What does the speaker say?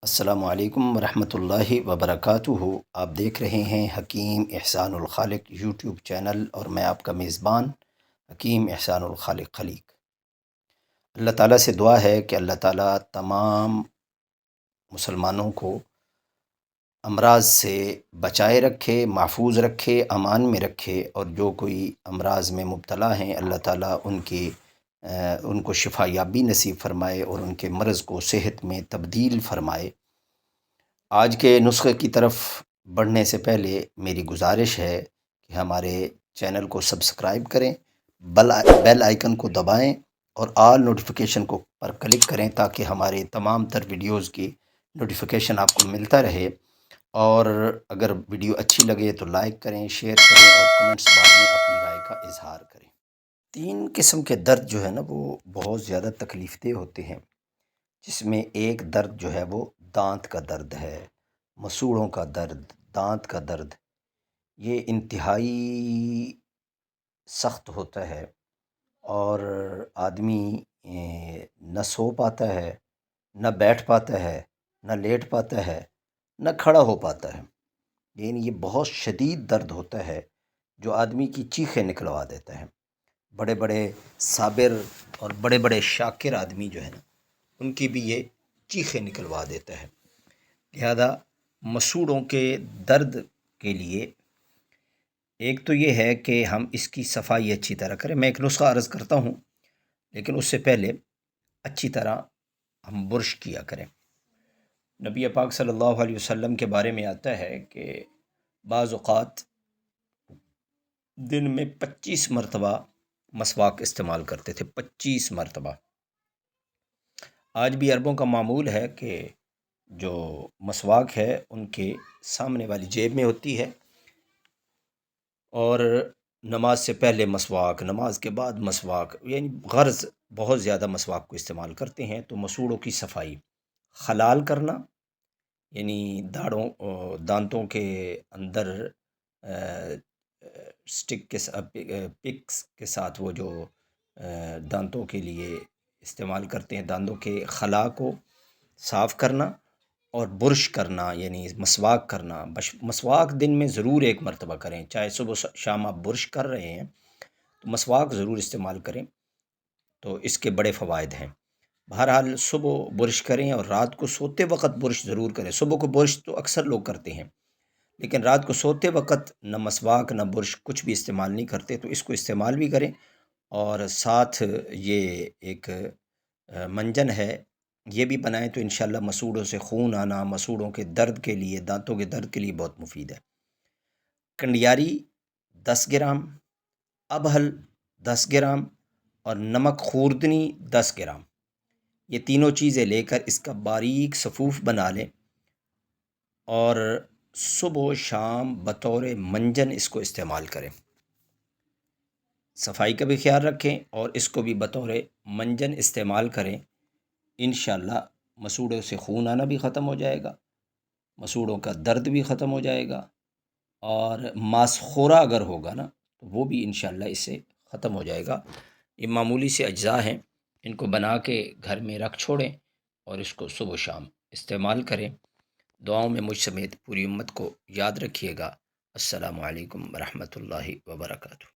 السلام علیکم ورحمۃ اللہ وبرکاتہ۔ آپ دیکھ رہے ہیں حکیم احسان الخالق یوٹیوب چینل، اور میں آپ کا میزبان حکیم احسان الخالق خلیق۔ اللہ تعالیٰ سے دعا ہے کہ اللہ تعالیٰ تمام مسلمانوں کو امراض سے بچائے رکھے، محفوظ رکھے، امان میں رکھے، اور جو کوئی امراض میں مبتلا ہیں اللہ تعالیٰ ان کو شفا یابی نصیب فرمائے اور ان کے مرض کو صحت میں تبدیل فرمائے۔ آج کے نسخے کی طرف بڑھنے سے پہلے میری گزارش ہے کہ ہمارے چینل کو سبسکرائب کریں، بیل آئیکن کو دبائیں اور آل نوٹیفیکیشن کو پر کلک کریں تاکہ ہمارے تمام تر ویڈیوز کی نوٹیفیکیشن آپ کو ملتا رہے۔ اور اگر ویڈیو اچھی لگے تو لائک کریں، شیئر کریں اور کمنٹس باکس میں اپنی رائے کا اظہار کریں۔ 3 قسم کے درد جو ہے نا وہ بہت زیادہ تکلیف دہ ہوتے ہیں، جس میں ایک درد جو ہے وہ دانت کا درد ہے، مسوڑوں کا درد، دانت کا درد۔ یہ انتہائی سخت ہوتا ہے اور آدمی نہ سو پاتا ہے، نہ بیٹھ پاتا ہے، نہ لیٹ پاتا ہے، نہ کھڑا ہو پاتا ہے۔ یعنی یہ بہت شدید درد ہوتا ہے جو آدمی کی چیخیں نکلوا دیتا ہے۔ بڑے بڑے صابر اور بڑے بڑے شاکر آدمی جو ہے نا ان کی بھی یہ چیخیں نکلوا دیتا ہے۔ لہذا مسوڑوں کے درد کے لیے ایک تو یہ ہے کہ ہم اس کی صفائی اچھی طرح کریں۔ میں ایک نسخہ عرض کرتا ہوں، لیکن اس سے پہلے اچھی طرح ہم برش کیا کریں۔ نبی پاک صلی اللہ علیہ وسلم کے بارے میں آتا ہے کہ بعض اوقات دن میں 25 مرتبہ مسواک استعمال کرتے تھے، 25 مرتبہ۔ آج بھی عربوں کا معمول ہے کہ جو مسواک ہے ان کے سامنے والی جیب میں ہوتی ہے، اور نماز سے پہلے مسواک، نماز کے بعد مسواک، یعنی غرض بہت زیادہ مسواک کو استعمال کرتے ہیں۔ تو مسوڑوں کی صفائی، خلال کرنا، یعنی دانتوں کے اندر سٹک کے پکس کے ساتھ وہ جو دانتوں کے لیے استعمال کرتے ہیں، دانتوں کے خلا کو صاف کرنا اور برش کرنا، یعنی مسواک کرنا۔ مسواک دن میں ضرور 1 مرتبہ کریں، چاہے صبح شام آپ برش کر رہے ہیں تو مسواک ضرور استعمال کریں، تو اس کے بڑے فوائد ہیں۔ بہرحال صبح برش کریں اور رات کو سوتے وقت برش ضرور کریں۔ صبح کو برش تو اکثر لوگ کرتے ہیں، لیکن رات کو سوتے وقت نہ مسواک نہ برش کچھ بھی استعمال نہیں کرتے، تو اس کو استعمال بھی کریں۔ اور ساتھ یہ ایک منجن ہے، یہ بھی بنائیں تو انشاءاللہ مسوڑوں سے خون آنا، مسوڑوں کے درد کے لیے، دانتوں کے درد کے لیے بہت مفید ہے۔ کنڈیاری 10 گرام، ابہل 10 گرام اور نمک خوردنی 10 گرام، یہ تینوں چیزیں لے کر اس کا باریک صفوف بنا لیں، اور صبح و شام بطور منجن اس کو استعمال کریں۔ صفائی کا بھی خیال رکھیں اور اس کو بھی بطور منجن استعمال کریں۔ انشاءاللہ مسوڑوں سے خون آنا بھی ختم ہو جائے گا، مسوڑوں کا درد بھی ختم ہو جائے گا، اور ماسخورا اگر ہوگا نا تو وہ بھی انشاءاللہ اس سے ختم ہو جائے گا۔ یہ معمولی سے اجزاء ہیں، ان کو بنا کے گھر میں رکھ چھوڑیں اور اس کو صبح و شام استعمال کریں۔ دعاؤں میں مجھ سمیت پوری امت کو یاد رکھیے گا۔ السلام علیکم ورحمۃ اللہ وبرکاتہ۔